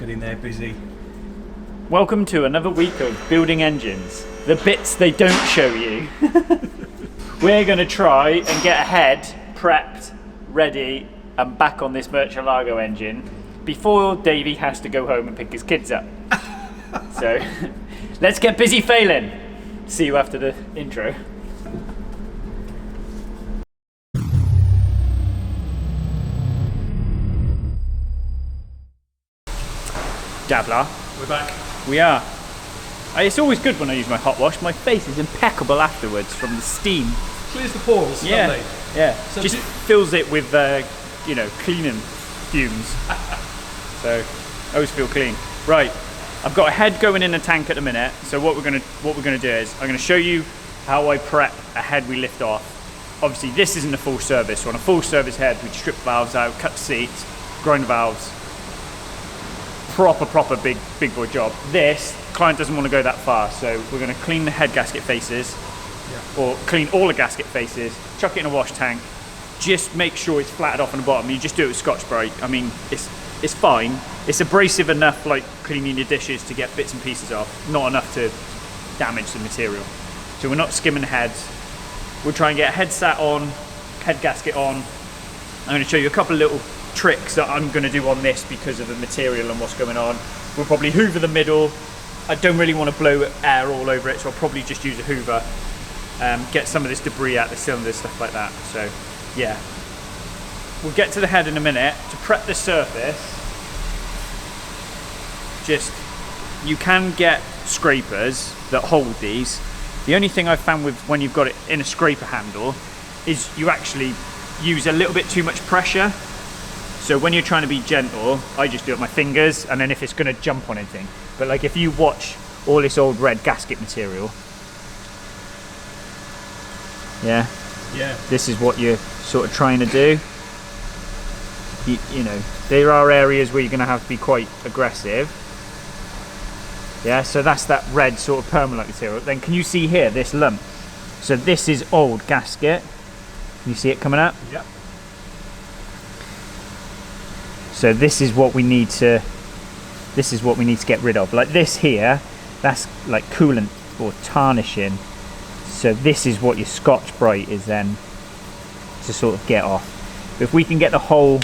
Get in there, busy. Welcome to another week of building engines. The bits they don't show you. We're going to try and get a head prepped, ready, and back on this Murcielago engine before Davey has to go home and pick his kids up. So, let's get busy failing. See you after the intro. Dabla. We're back. We are. It's always good when I use my hot wash. My face is impeccable afterwards from the steam. Clears the pores, Yeah, lovely. yeah. So just fills it with, cleaning fumes. So I always feel clean. Right, I've got a head going in a tank at the minute. So what we're gonna do is I'm gonna show you how I prep a head we lift off. Obviously, this isn't a full service. So on a full service head, we'd strip valves out, cut the seats, grind the valves. Proper big boy job. This client doesn't want to go that far, so we're going to clean the head gasket faces, or clean all the gasket faces, chuck it in a wash tank, just make sure it's flattened off on the bottom. You just do it with Scotch-Brite. I mean, it's fine. It's abrasive enough, like cleaning your dishes, to get bits and pieces off, not enough to damage the material. So we're not skimming the heads. We'll try and get a head sat on, head gasket on. I'm going to show you a couple of little tricks that I'm going to do on this because of the material and what's going on. We'll probably hoover the middle. I don't really want to blow air all over it, so I'll probably just use a hoover, get some of this debris out the cylinders, stuff like that. So yeah, we'll get to the head in a minute. To prep the surface, you can get scrapers that hold these. The only thing I've found with when you've got it in a scraper handle is you actually use a little bit too much pressure. So when you're trying to be gentle, I just do it with my fingers, and then if it's going to jump on anything. But like if you watch all this old red gasket material, yeah, this is what you're sort of trying to do. You know, there are areas where you're going to have to be quite aggressive. Yeah, so that's that red sort of permalloy material. Then can you see here, this lump? So this is old gasket. Can you see it coming up? Yep. So this is what we need to get rid of. Like this here, that's like coolant or tarnishing. So this is what your Scotch-Brite is then to sort of get off. But if we can get the whole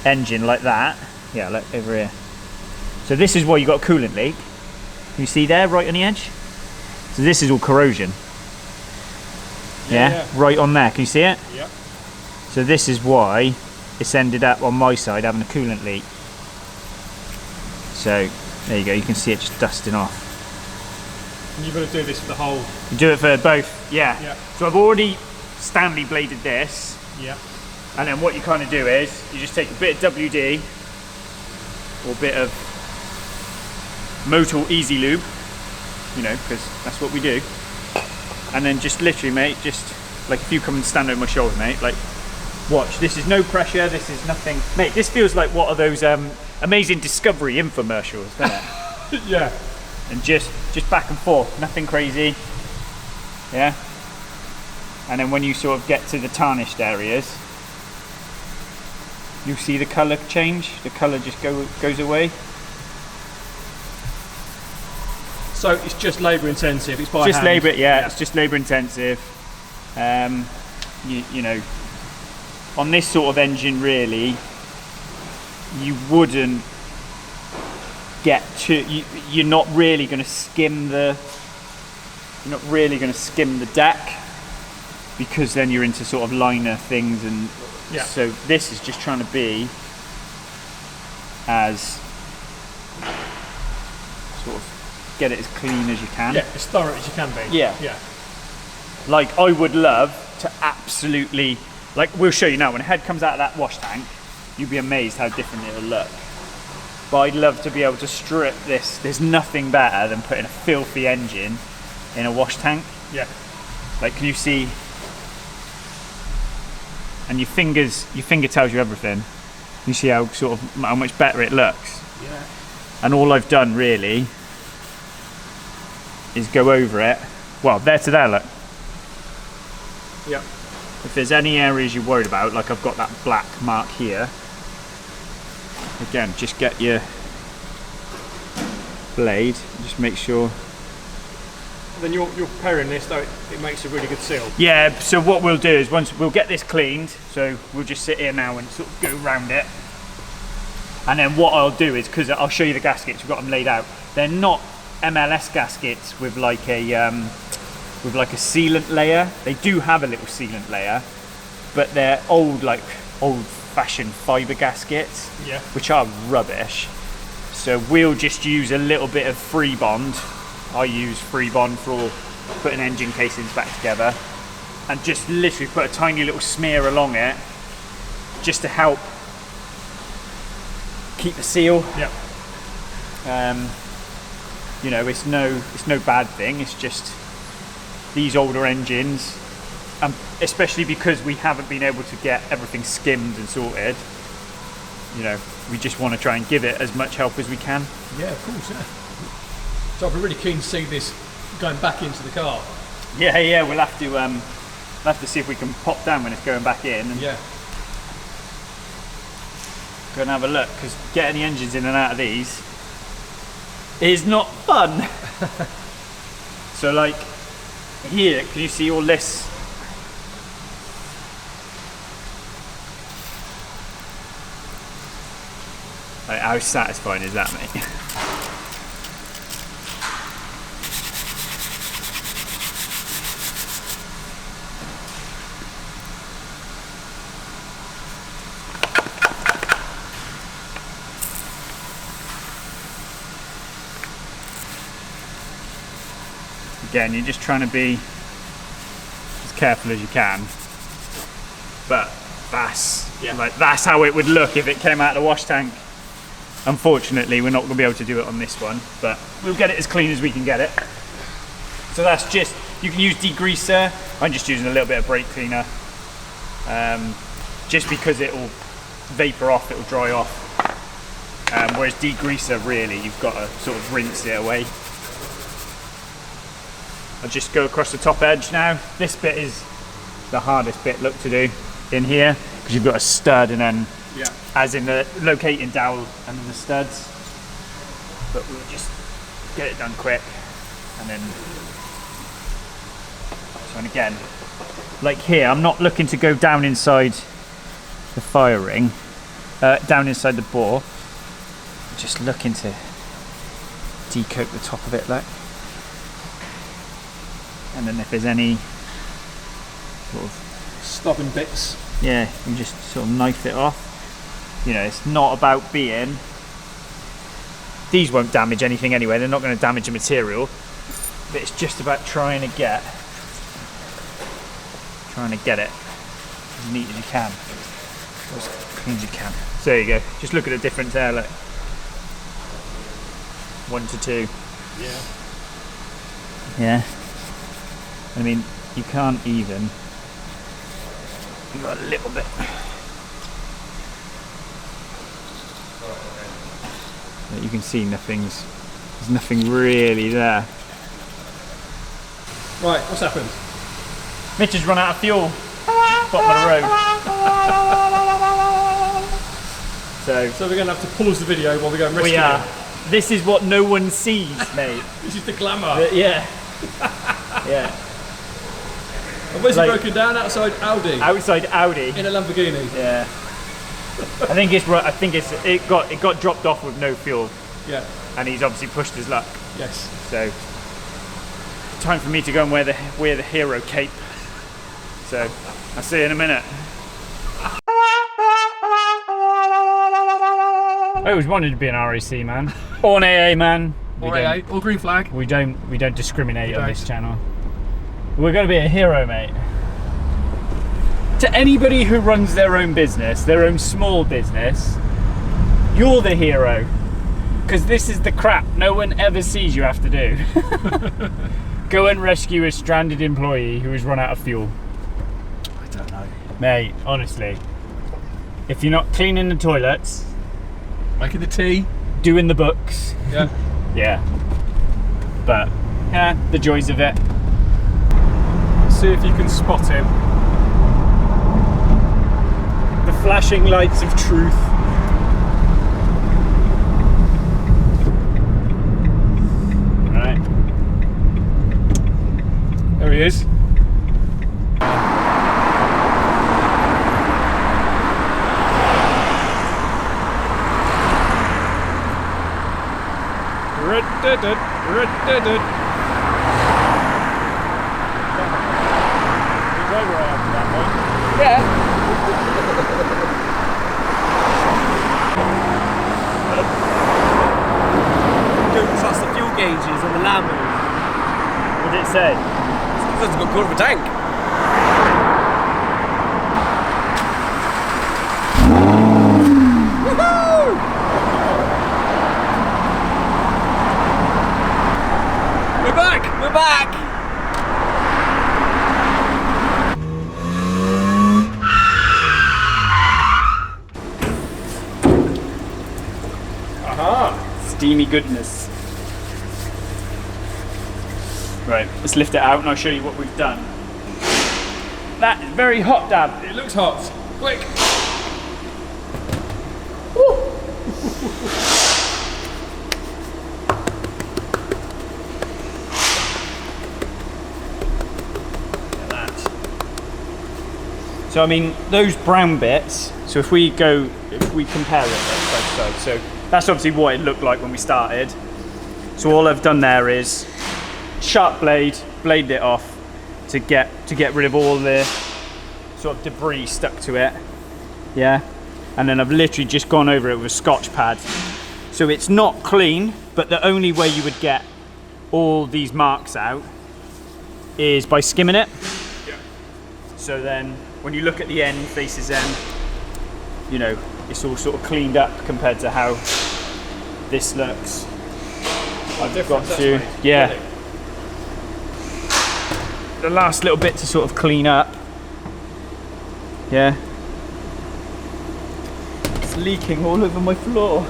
engine like that, yeah, look over here. So this is where you got a coolant leak. Can you see there, right on the edge? So this is all corrosion. Yeah, right on there. Can you see it? Yeah. So this is why it's ended up on my side having a coolant leak. So there you go, you can see it just dusting off. And you've got to do this for the whole. You do it for both, yeah. So I've already Stanley bladed this. Yeah. And then what you kind of do is you just take a bit of WD or a bit of MoTeC Easy Lube, you know, because that's what we do. And then just literally, mate, just like if you come and stand over my shoulder, mate, like watch, this is no pressure, this is nothing. Mate, this feels like what are those amazing Discovery infomercials, doesn't it? Yeah. And just back and forth, nothing crazy. Yeah. And then when you sort of get to the tarnished areas, you see the colour change, the colour just goes away. So it's just labour intensive, it's by Just hand. labour, yeah, it's just labour intensive. You know, on this sort of engine, really, you wouldn't get to. You're not really going to skim the. You're not really going to skim the deck, because then you're into sort of liner things, and so this is just trying to be as sort of get it as clean as you can. Yeah, as thorough as you can be. Yeah. Yeah. Like I would love to absolutely. Like we'll show you now, when a head comes out of that wash tank, you'd be amazed how different it'll look. But I'd love to be able to strip this. There's nothing better than putting a filthy engine in a wash tank. Yeah. Like, can you see? And your finger tells you everything. You see how how much better it looks. Yeah. And all I've done really is go over it. Well, there to there, look. Yeah. If there's any areas you're worried about, like I've got that black mark here, again, just get your blade. Just make sure. Then you're preparing this, though it makes a really good seal. Yeah, so what we'll do is once we'll get this cleaned, so we'll just sit here now and sort of go around it. And then what I'll do is, because I'll show you the gaskets, we've got them laid out. They're not MLS gaskets with like a sealant layer. They do have a little sealant layer, but they're old-fashioned fibre gaskets, yeah, which are rubbish. So we'll just use a little bit of free bond. I use free bond for putting engine casings back together, and just literally put a tiny little smear along it, just to help keep the seal. Yeah. You know, it's no bad thing. It's just these older engines, especially because we haven't been able to get everything skimmed and sorted. You know, we just want to try and give it as much help as we can. Yeah, of course. Yeah. So I'll be really keen to see this going back into the car. Yeah. We'll have to see if we can pop down when it's going back in. And yeah. Go and have a look, because getting the engines in and out of these is not fun. So like here, can you see all this? Like, how satisfying is that, mate? Again, you're just trying to be as careful as you can, but that's how it would look if it came out of the wash tank. Unfortunately, we're not going to be able to do it on this one, but we'll get it as clean as we can get it. So that's just, you can use degreaser. I'm just using a little bit of brake cleaner, just because it will vapor off, it will dry off. Whereas degreaser, really, you've got to sort of rinse it away. I'll just go across the top edge now. This bit is the hardest bit, look, to do in here, because you've got a stud and then, as in the locating dowel and then the studs. But we'll just get it done quick, and then. So, and again, like here, I'm not looking to go down inside the fire ring, down inside the bore. I'm just looking to decoat the top of it, like. And then if there's any sort of stubborn bits, yeah, you just sort of knife it off. You know, it's not about being. These won't damage anything anyway. They're not going to damage the material. But it's just about trying to get it as neat as you can, as clean as you can. So there you go. Just look at the difference there. Look, 1 to 2. Yeah. Yeah. I mean, you can't even. You've got a little bit. But you can see there's nothing really there. Right, what's happened? Mitch has run out of fuel. Bottom of the road. So we're going to have to pause the video while we go and rescue we are. him. This is what no one sees, mate. This is the glamour. Yeah. Yeah. And where's it broken down? Outside Audi? Outside Audi. In a Lamborghini? Yeah. It got dropped off with no fuel. Yeah. And he's obviously pushed his luck. Yes. So, time for me to go and wear the hero cape. So, I'll see you in a minute. I always wanted to be an RAC man. Or an AA man. Or AA, or green flag. We don't discriminate on this channel. We're going to be a hero, mate. To anybody who runs their own business, their own small business, you're the hero. Because this is the crap no one ever sees you have to do. Go and rescue a stranded employee who has run out of fuel. I don't know. Mate, honestly. If you're not cleaning the toilets, making the tea, doing the books. Yeah. Yeah. But, yeah, the joys of it. See if you can spot him. The flashing lights of truth. Don't trust the fuel gauges on the Lambos. What did it say? It's because it's got a quarter of a tank. We're back! We're back! Aha! Steamy goodness. Right, let's lift it out and I'll show you what we've done. That is very hot, Dad. It looks hot. Quick. So I mean, those brown bits, so if we compare it both sides, so that's obviously what it looked like when we started. So all I've done there is sharp bladed it off to get rid of all the sort of debris stuck to it. Yeah. And then I've literally just gone over it with a Scotch pad. So it's not clean, but the only way you would get all these marks out is by skimming it. Yeah. So then when you look at the end faces end, you know, it's all sort of cleaned up compared to how this looks. I've got to, yeah. Really? The last little bit to sort of clean up. Yeah. It's leaking all over my floor.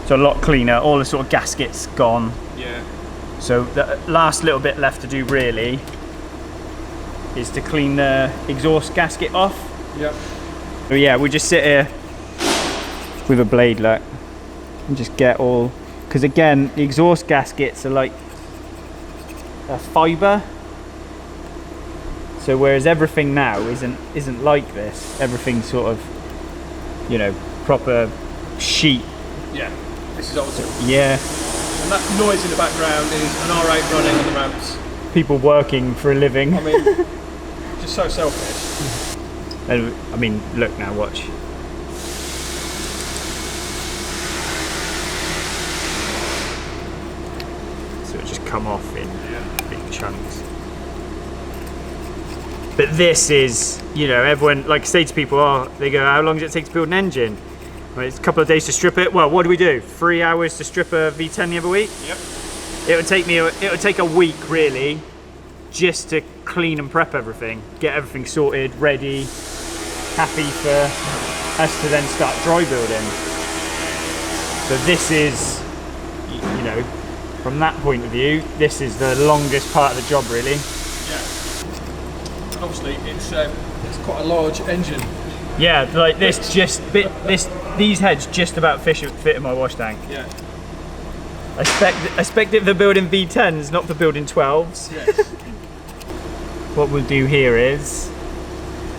So a lot cleaner, all the sort of gaskets gone. Yeah. So the last little bit left to do really is to clean the exhaust gasket off. Yep. So yeah, we just sit here with a blade look and just get all, because again the exhaust gaskets are like a fibre, so whereas everything now isn't like this. Everything's sort of, you know, proper sheet. Yeah. This is awesome. Yeah. And that noise in the background is an R8 running on the ramps. People working for a living. I mean, just so selfish. And, I mean, look now, watch. So it just come off in big chunks. But this is, you know, everyone, like I say to people, oh, they go, how long does it take to build an engine? Well, it's a couple of days to strip it. Well, what do? 3 hours to strip a V10 the other week? Yep. It would take a week really, just to clean and prep everything, get everything sorted, ready, happy for us to then start dry building. So this is, you know, from that point of view, this is the longest part of the job really. Yeah. Obviously, it's quite a large engine. Yeah, like these heads just about fit in my wash tank. Yeah. I expect it for building V10s, not for building 12s. Yes. What we'll do here is,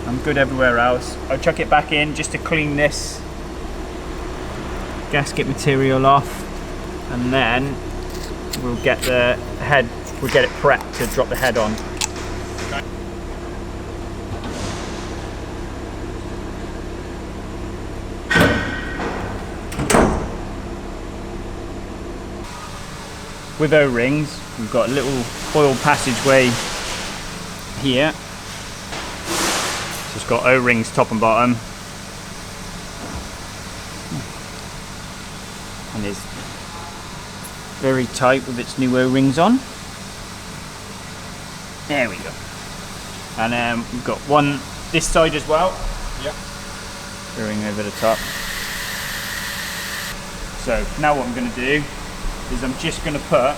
I'm good everywhere else, I'll chuck it back in just to clean this gasket material off, and then we'll get the head, we'll get it prepped to drop the head on. With O-rings, we've got a little oil passageway here. So it's got O-rings top and bottom. And it's very tight with its new O-rings on. There we go. And we've got one this side as well. Yep. O-ring over the top. So now what I'm going to do is I'm just going to put,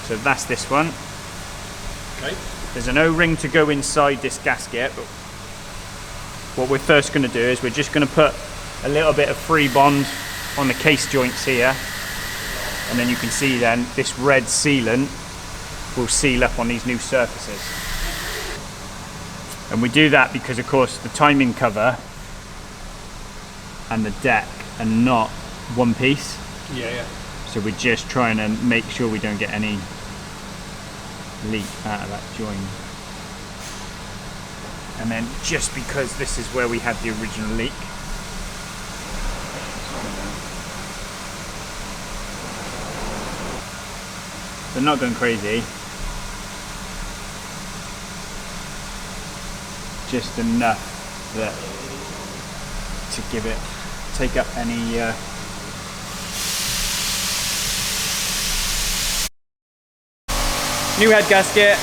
so that's this one. Okay. There's an O-ring to go inside this gasket, but what we're first going to do is we're just going to put a little bit of free bond on the case joints here, and then you can see then this red sealant will seal up on these new surfaces. And we do that because of course the timing cover and the deck are not one piece. Yeah, yeah. So we're just trying to make sure we don't get any leak out of that joint. And then just because this is where we had the original leak, they're not going crazy, just enough that to give it, take up any new head gasket.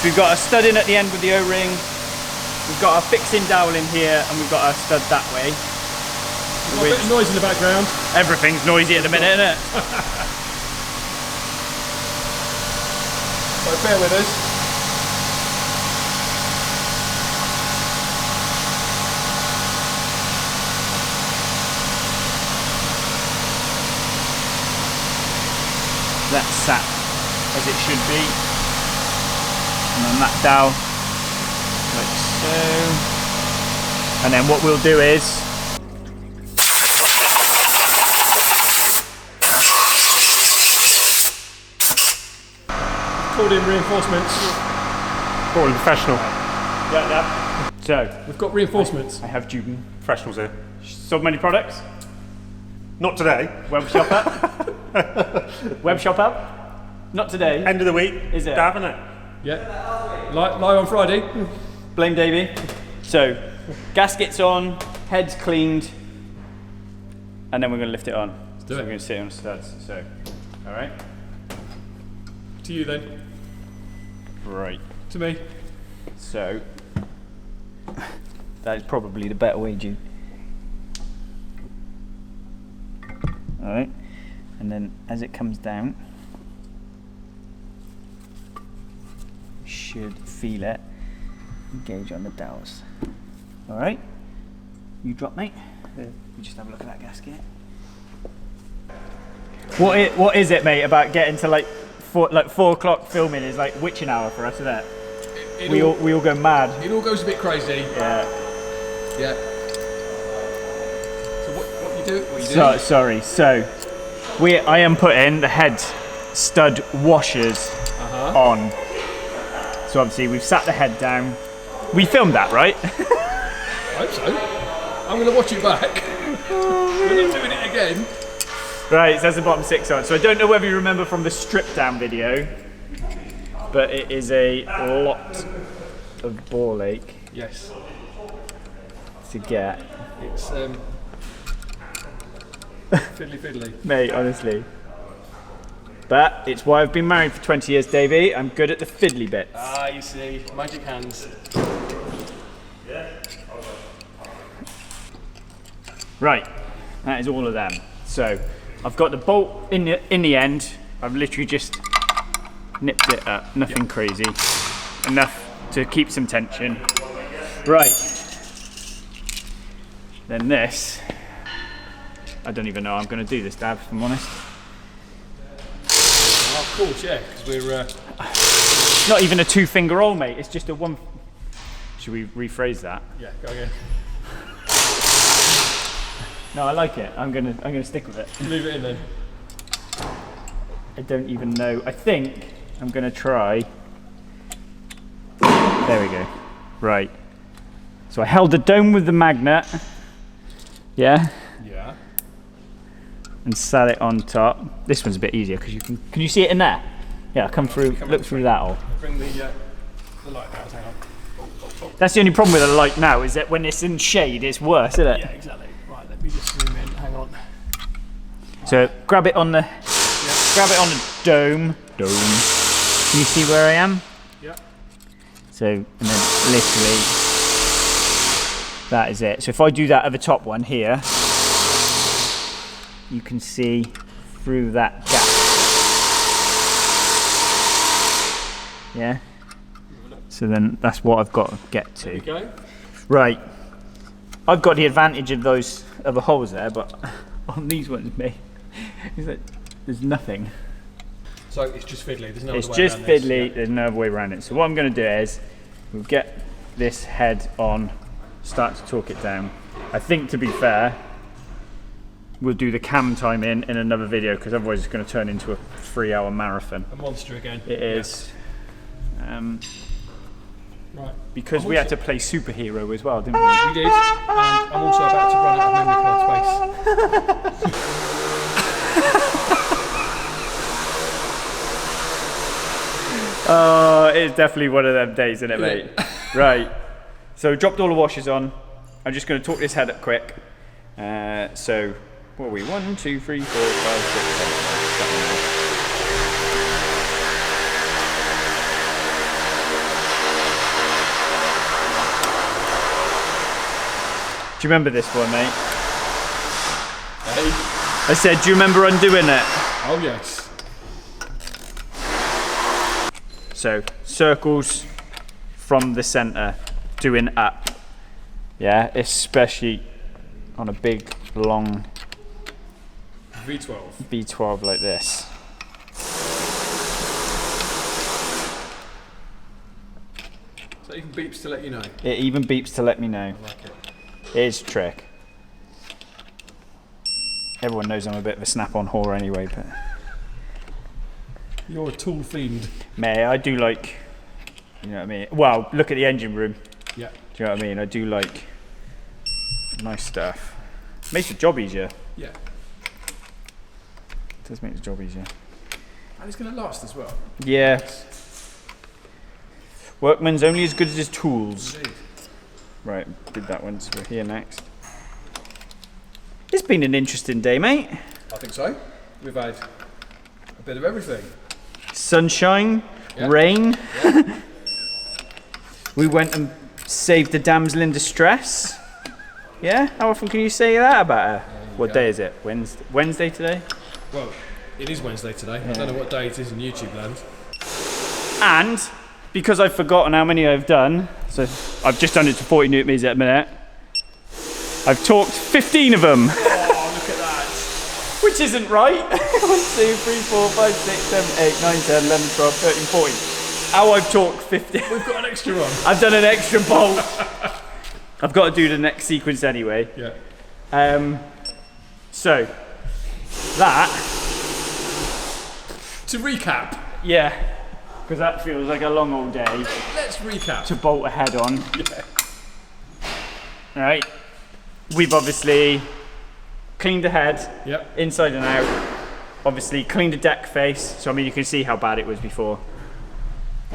We've got a stud in at the end with the O-ring. We've got a fixing dowel in here, and we've got a stud that way. We've got a bit of noise in the background. Everything's noisy at the minute, isn't it? So bear with us. That's sat as it should be. And on that dowel, like so. And then what we'll do is Called in reinforcements. Probably professional. yeah. So We've got reinforcements. I have Juden. Professionals here. So many products. Not today. Web shop up. Web shop up. Not today. End of the week. Is it? Having it. Yeah. Live on Friday. Blame Davey. So gaskets on, heads cleaned, and then we're going to lift it on. Let's do it. We're going to sit on studs. So, all right. To you then. Right. To me. So that is probably the better way, Jude. All right. And then as it comes down, you should feel it. Engage on the dowels. All right. You drop, mate. Yeah. You just have a look at that gasket. What is it, mate, about getting to like 4 o'clock filming is like witching hour for us, isn't it? We all go mad. It all goes a bit crazy. Yeah. Yeah. So what you do? What you do? So sorry. So I am putting the head stud washers on. So obviously we've sat the head down. We filmed that, right? I hope so. I'm going to watch it back. We're not doing it again. Right, so that's the bottom 6 on. So I don't know whether you remember from the strip down video, but it is a lot of ball ache Yes. to get. It's fiddly. Mate, honestly. But it's why I've been married for 20 years, Davey. I'm good at the fiddly bits. Ah, you see, magic hands. Right, that is all of them. So I've got the bolt in the end. I've literally just nipped it up, nothing crazy. Enough to keep some tension. Right. Then this, I don't even know how I'm going to do this, Dad, if I'm honest. Oh, of course, yeah, because we're... It's not even a 2-finger roll, mate. It's just a 1... Should we rephrase that? Yeah, go again. No, I like it. I'm gonna stick with it. Leave it in then. I don't even know. I think I'm gonna try. There we go. Right. So I held the dome with the magnet. Yeah. Yeah. And sat it on top. This one's a bit easier because you can you see it in there? Yeah, come through. Look through that all. Bring the light out. Hang on. That's the only problem with the light now is that when it's in shade, it's worse, isn't it? Yeah, exactly. Right, let me just zoom in. Hang on. So grab it on the dome. Can you see where I am? Yeah. So, and then literally, that is it. So if I do that at the top one here, you can see through that gap. Yeah? So then that's what I've got to get to. There we go. Right. I've got the advantage of those other holes there, but on these ones, mate, there's nothing. So it's just fiddly. There's no It's other way just around this. fiddly. Yeah. There's no other way around it. So what I'm going to do is we'll get this head on, start to torque it down. I think, to be fair, we'll do the cam time in another video, because otherwise it's going to turn into a 3-hour marathon. A monster again. It is. Right. Because we had to play superhero as well, didn't we? We did, and I'm also about to run out of memory card space. Oh, it's definitely one of them days, isn't it, mate? Right. So dropped all the washers on. I'm just going to torque this head up quick. So, what are we? 1, 2, 3, 4, 5, 6, 7, 8. Do you remember this one, mate? Hey. I said, do you remember undoing it? Oh yes. So, circles from the centre, doing up. Yeah, especially on a big, long V12. V12 like this. So it even beeps to let you know. It even beeps to let me know. I like it. It is a trick. Everyone knows I'm a bit of a snap-on whore anyway, but... You're a tool fiend. Mate, I do like... You know what I mean? Well, look at the engine room. Yeah. Do you know what I mean? I do like nice stuff. Makes the job easier. Yeah. It does make the job easier. And it's going to last as well. Yeah. Workman's only as good as his tools. Indeed. Right, did that one, so we're here next. It's been an interesting day, mate. I think so. We've had a bit of everything. Sunshine, Yeah. rain. Yeah. We went and saved a damsel in distress. Yeah? How often can you say that about her? What go. day is it? Wednesday today? Well, it is Wednesday today. I don't know what day it is in YouTube land. And because I've forgotten how many I've done, so I've just done it to 40 newton meters at a minute. I've talked 15 of them. Oh, look at that. Which isn't right. 1, 2, 3, 4, 5, 6, 7, 8, 9, 10, 11, 12, 13, 14. How I've talked 15. We've got an extra one. I've done an extra bolt. I've got to do the next sequence anyway. Yeah. So, that. To recap. Yeah. Because that feels like a long old day Let's recap. to bolt a head on. Yeah. Right. We've obviously cleaned the head, Yep. inside and out. Obviously cleaned the deck face, so I mean you can see how bad it was before.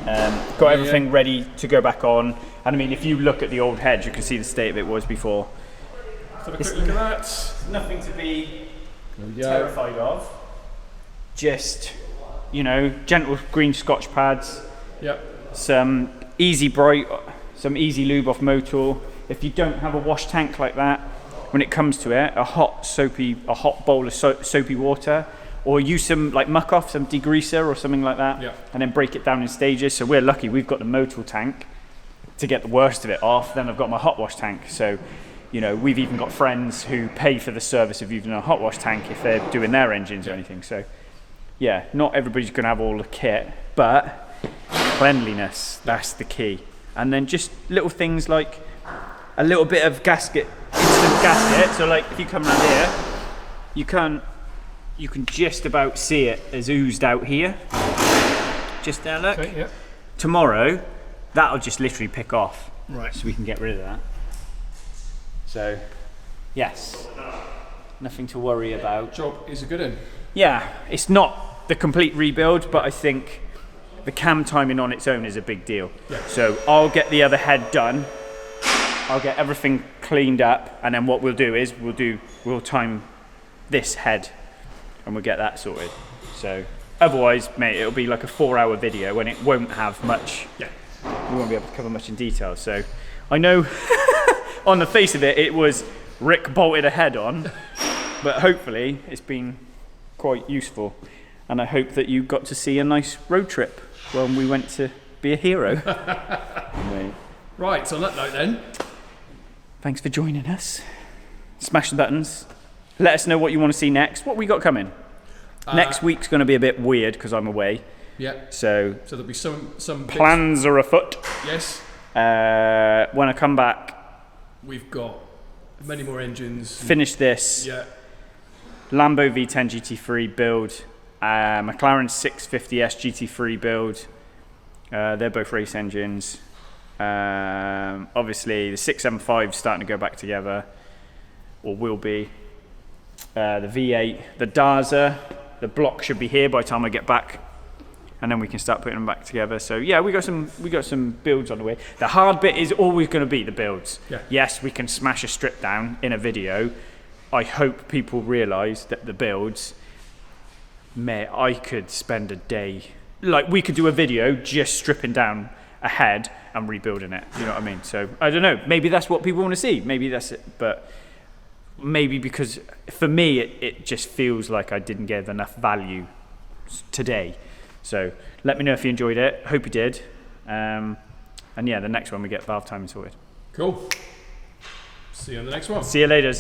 Got everything ready to go back on, and I mean if you look at the old head, you can see the state of it was before. Let's have a quick look at that. Nothing to be There we go. terrified of. Just, you know, gentle green Scotch pads, Yep. some easy bright, some easy lube off Motor. If you don't have a wash tank like that, when it comes to it, a hot bowl of soapy water, or use some like muck off, some degreaser or something like that, Yeah. and then break it down in stages. So we're lucky we've got the Motor tank to get the worst of it off. Then I've got my hot wash tank. So, you know, we've even got friends who pay for the service of using a hot wash tank if they're doing their engines or anything. So, yeah, not everybody's going to have all the kit, but cleanliness, that's the key. And then just little things like a little bit of gasket, instant gasket. So like if you come around here, you can just about see it as oozed out here. Just there, look. Okay, yep. Tomorrow, that'll just literally pick off. Right. So we can get rid of that. So, yes, nothing to worry about. Job is a good one. Yeah, it's not the complete rebuild, but I think the cam timing on its own is a big deal. Yeah. So I'll get the other head done. I'll get everything cleaned up, and then what we'll do is we'll time this head, and we'll get that sorted. So otherwise, mate, it'll be like a 4-hour video, and it won't have much. Yeah. We won't be able to cover much in detail. So I know on the face of it, it was Rick bolted a head on, but hopefully it's been quite useful, and I hope that you got to see a nice road trip when we went to be a hero. Mate. Right, so on that note then. Thanks for joining us. Smash the buttons. Let us know what you want to see next. What we got coming? Next week's going to be a bit weird because I'm away. Yeah. So there'll be some plans are afoot. Yes. When I come back, We've got many more engines. finish this. Yeah. Lambo V10 GT3 build, McLaren 650S GT3 build. They're both race engines. Obviously, the 675 is starting to go back together, or will be. The V8, the Daza, the block should be here by the time I get back, and then we can start putting them back together. So yeah, we got some builds on the way. The hard bit is always going to be the builds. Yeah. Yes, we can smash a strip down in a video. I hope people realise that the builds, mate, I could spend a day, like we could do a video just stripping down a head and rebuilding it. You know what I mean? So I don't know. Maybe that's what people want to see. Maybe that's it. But maybe because for me it just feels like I didn't give enough value today. So let me know if you enjoyed it. Hope you did. And yeah, the next one we get valve timing sorted. Cool. See you on the next one. See you later.